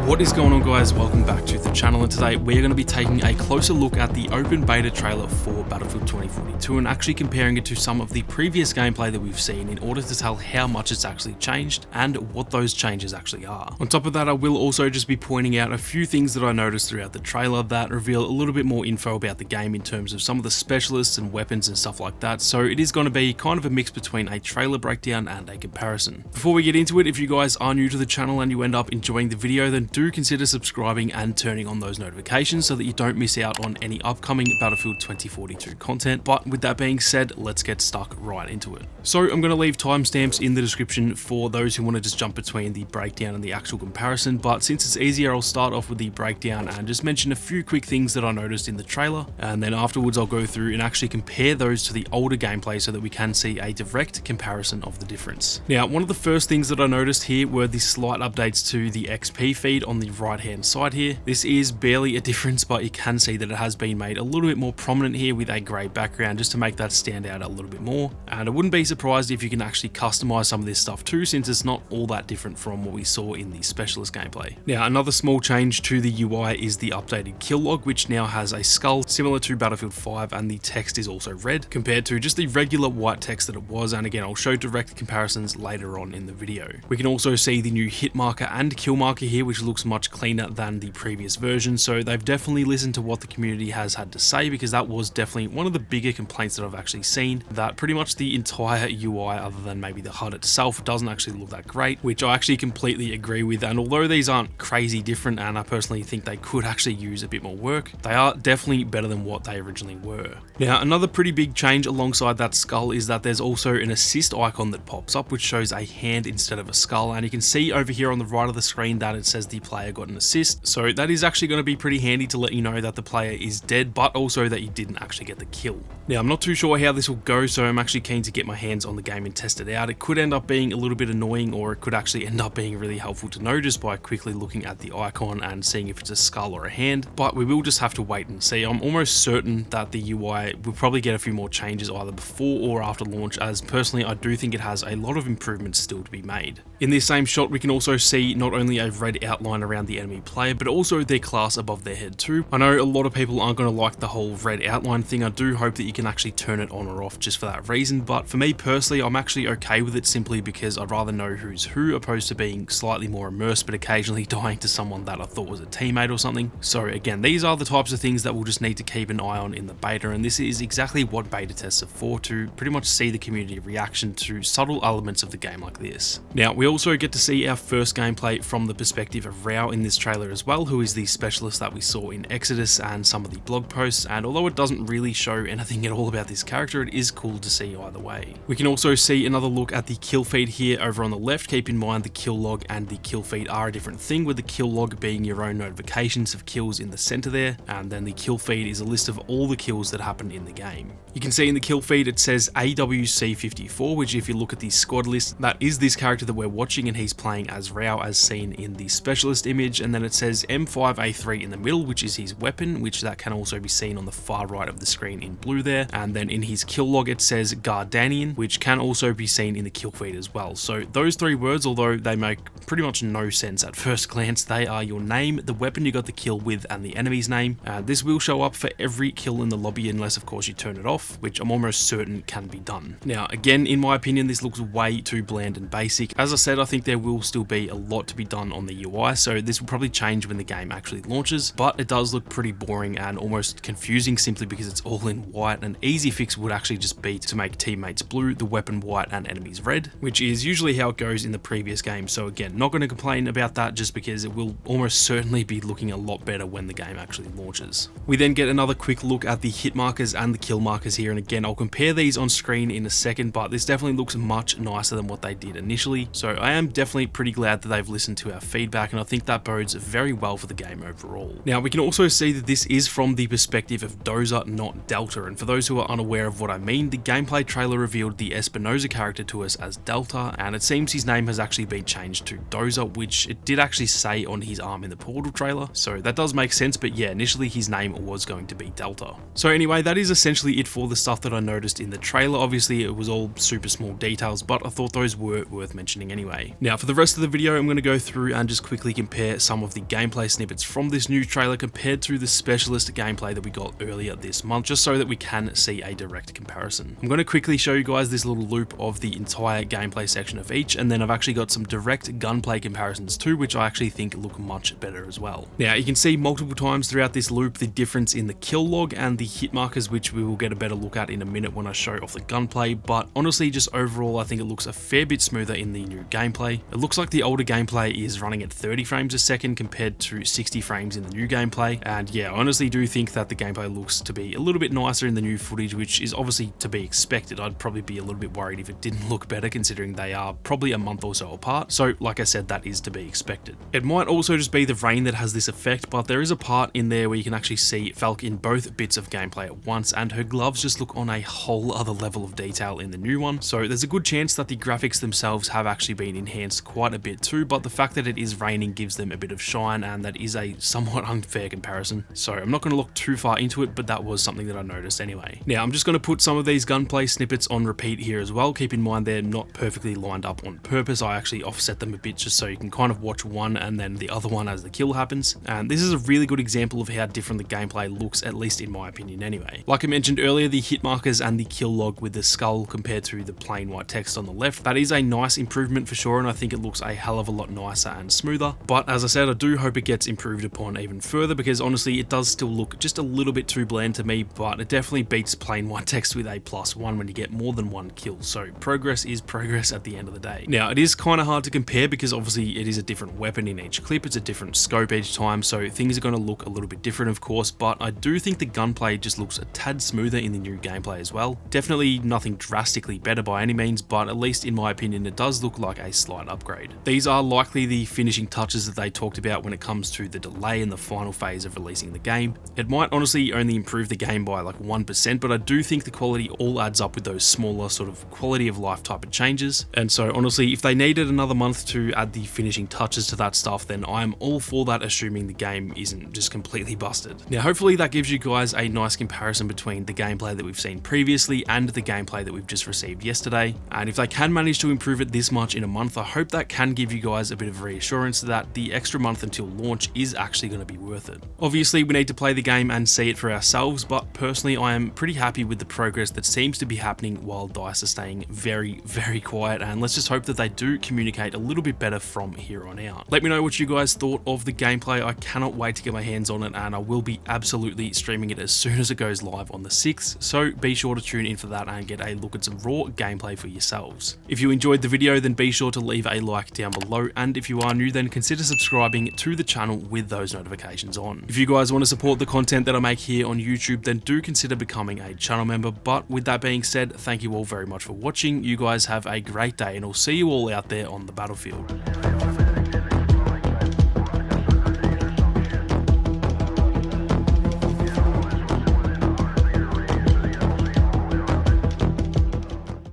What is going on, guys? Welcome back to the channel, and today we're going to be taking a closer look at the open beta trailer for Battlefield 2042 and actually comparing it to some of the previous gameplay that we've seen in order to tell how much it's actually changed and what those changes actually are. On top of that, I will also just be pointing out a few things that I noticed throughout the trailer that reveal a little bit more info about the game in terms of some of the specialists and weapons and stuff like that, so it is going to be kind of a mix between a trailer breakdown and a comparison. Before we get into it, if you guys are new to the channel and you end up enjoying the video, then do consider subscribing and turning on those notifications so that you don't miss out on any upcoming Battlefield 2042 content. But with that being said, let's get stuck right into it. So I'm going to leave timestamps in the description for those who want to just jump between the breakdown and the actual comparison, but since it's easier, I'll start off with the breakdown and just mention a few quick things that I noticed in the trailer, and then afterwards I'll go through and actually compare those to the older gameplay so that we can see a direct comparison of the difference. Now, one of the first things that I noticed here were the slight updates to the XP feed on the right hand side here. This is barely a difference, but you can see that it has been made a little bit more prominent here with a grey background just to make that stand out a little bit more, and I wouldn't be surprised if you can actually customize some of this stuff too, since it's not all that different from what we saw in the specialist gameplay. Now, another small change to the UI is the updated kill log, which now has a skull similar to Battlefield 5, and the text is also red compared to just the regular white text that it was, and again I'll show direct comparisons later on in the video. We can also see the new hit marker and kill marker here, which looks much cleaner than the previous version, so they've definitely listened to what the community has had to say, because that was definitely one of the bigger complaints that I've actually seen, that pretty much the entire UI, other than maybe the HUD itself, doesn't actually look that great, which I actually completely agree with. And although these aren't crazy different, and I personally think they could actually use a bit more work, they are definitely better than what they originally were. Now, another pretty big change alongside that skull is that there's also an assist icon that pops up, which shows a hand instead of a skull, and you can see over here on the right of the screen that it says the player got an assist, so that is actually going to be pretty handy to let you know that the player is dead, but also that you didn't actually get the kill. Now, I'm not too sure how this will go, so I'm actually keen to get my hands on the game and test it out. It could end up being a little bit annoying, or it could actually end up being really helpful to know just by quickly looking at the icon and seeing if it's a skull or a hand, but we will just have to wait and see. I'm almost certain that the UI will probably get a few more changes either before or after launch, as personally I do think it has a lot of improvements still to be made. In this same shot, we can also see not only a red outline around the enemy player, but also their class above their head too. I know a lot of people aren't going to like the whole red outline thing. I do hope that you can actually turn it on or off just for that reason, but for me personally, I'm actually okay with it simply because I'd rather know who's who opposed to being slightly more immersed but occasionally dying to someone that I thought was a teammate or something. So again, these are the types of things that we'll just need to keep an eye on in the beta, and this is exactly what beta tests are for, to pretty much see the community reaction to subtle elements of the game like this. Now, we also get to see our first gameplay from the perspective of Rao in this trailer as well, who is the specialist that we saw in Exodus and some of the blog posts, and although it doesn't really show anything at all about this character, it is cool to see either way. We can also see another look at the kill feed here over on the left. Keep in mind the kill log and the kill feed are a different thing, with the kill log being your own notifications of kills in the center there, and then the kill feed is a list of all the kills that happen in the game. You can see in the kill feed it says AWC54, which if you look at the squad list, that is this character that we're watching, and he's playing as Rao as seen in the specialist image, and then it says M5A3 in the middle, which is his weapon, which that can also be seen on the far right of the screen in blue there, and then in his kill log it says Gardanian, which can also be seen in the kill feed as well. So those three words, although they make pretty much no sense at first glance, they are your name, the weapon you got the kill with, and the enemy's name. This will show up for every kill in the lobby unless of course you turn it off, which I'm almost certain can be done. Now again, in my opinion, this looks way too bland and basic. As I said, I think there will still be a lot to be done on the UI, so this will probably change when the game actually launches, but it does look pretty boring and almost confusing simply because it's all in white. An easy fix would actually just be to make teammates blue, the weapon white, and enemies red, which is usually how it goes in the previous game. So again, not going to complain about that just because it will almost certainly be looking a lot better when the game actually launches. We then get another quick look at the hit markers and the kill markers here, and again I'll compare these on screen in a second, but this definitely looks much nicer than what they did initially, so I am definitely pretty glad that they've listened to our feedback, and I think that bodes very well for the game overall. Now, we can also see that this is from the perspective of Dozer, not Delta, and for those who are unaware of what I mean, the gameplay trailer revealed the Espinosa character to us as Delta, and it seems his name has actually been changed to Dozer, which it did actually say on his arm in the Portal trailer, so that does make sense, but yeah, initially his name was going to be Delta. So anyway, that is essentially it for the stuff that I noticed in the trailer. Obviously, it was all super small details, but I thought those were worth mentioning anyway. anyway. Now for the rest of the video, I'm going to go through and just quickly compare some of the gameplay snippets from this new trailer compared to the specialist gameplay that we got earlier this month, just so that we can see a direct comparison. I'm going to quickly show you guys this little loop of the entire gameplay section of each, and then I've actually got some direct gunplay comparisons too, which I actually think look much better as well. Now you can see multiple times throughout this loop the difference in the kill log and the hit markers, which we will get a better look at in a minute when I show off the gunplay, but honestly just overall I think it looks a fair bit smoother in the new gameplay. It looks like the older gameplay is running at 30 frames a second compared to 60 frames in the new gameplay, and yeah, I honestly do think that the gameplay looks to be a little bit nicer in the new footage, which is obviously to be expected. I'd probably be a little bit worried if it didn't look better, considering they are probably a month or so apart, so like I said, that is to be expected. It might also just be the rain that has this effect, but there is a part in there where you can actually see Falk in both bits of gameplay at once, and her gloves just look on a whole other level of detail in the new one, so there's a good chance that the graphics themselves have actually been enhanced quite a bit too, but the fact that it is raining gives them a bit of shine, and that is a somewhat unfair comparison. So I'm not going to look too far into it, but that was something that I noticed anyway. Now I'm just going to put some of these gunplay snippets on repeat here as well. Keep in mind they're not perfectly lined up on purpose. I actually offset them a bit just so you can kind of watch one and then the other one as the kill happens. And this is a really good example of how different the gameplay looks, at least in my opinion anyway. Like I mentioned earlier, the hit markers and the kill log with the skull compared to the plain white text on the left, that is a nice improvement for sure, and I think it looks a hell of a lot nicer and smoother. But as I said, I do hope it gets improved upon even further, because honestly it does still look just a little bit too bland to me, but it definitely beats plain white text with a +1 when you get more than one kill. So progress is progress at the end of the day. Now it is kind of hard to compare because obviously it is a different weapon in each clip, it's a different scope each time, so things are going to look a little bit different of course, but I do think the gunplay just looks a tad smoother in the new gameplay as well. Definitely nothing drastically better by any means, but at least in my opinion it does look like a slight upgrade. These are likely the finishing touches that they talked about when it comes to the delay in the final phase of releasing the game. It might honestly only improve the game by like 1%, but I do think the quality all adds up with those smaller sort of quality of life type of changes. And so honestly, if they needed another month to add the finishing touches to that stuff, then I'm all for that, assuming the game isn't just completely busted. Now hopefully that gives you guys a nice comparison between the gameplay that we've seen previously and the gameplay that we've just received yesterday. And if they can manage to improve it this much in a month, I hope that can give you guys a bit of reassurance that the extra month until launch is actually going to be worth it. Obviously we need to play the game and see it for ourselves, but personally I am pretty happy with the progress that seems to be happening while DICE are staying very quiet, and let's just hope that they do communicate a little bit better from here on out. Let me know what you guys thought of the gameplay. I cannot wait to get my hands on it, and I will be absolutely streaming it as soon as it goes live on the 6th, so be sure to tune in for that and get a look at some raw gameplay for yourselves. If you enjoyed the video, then be sure to leave a like down below, and if you are new, then consider subscribing to the channel with those notifications on. If you guys want to support the content that I make here on YouTube, then do consider becoming a channel member. But with that being said, thank you all very much for watching. You guys have a great day, and I'll see you all out there on the battlefield.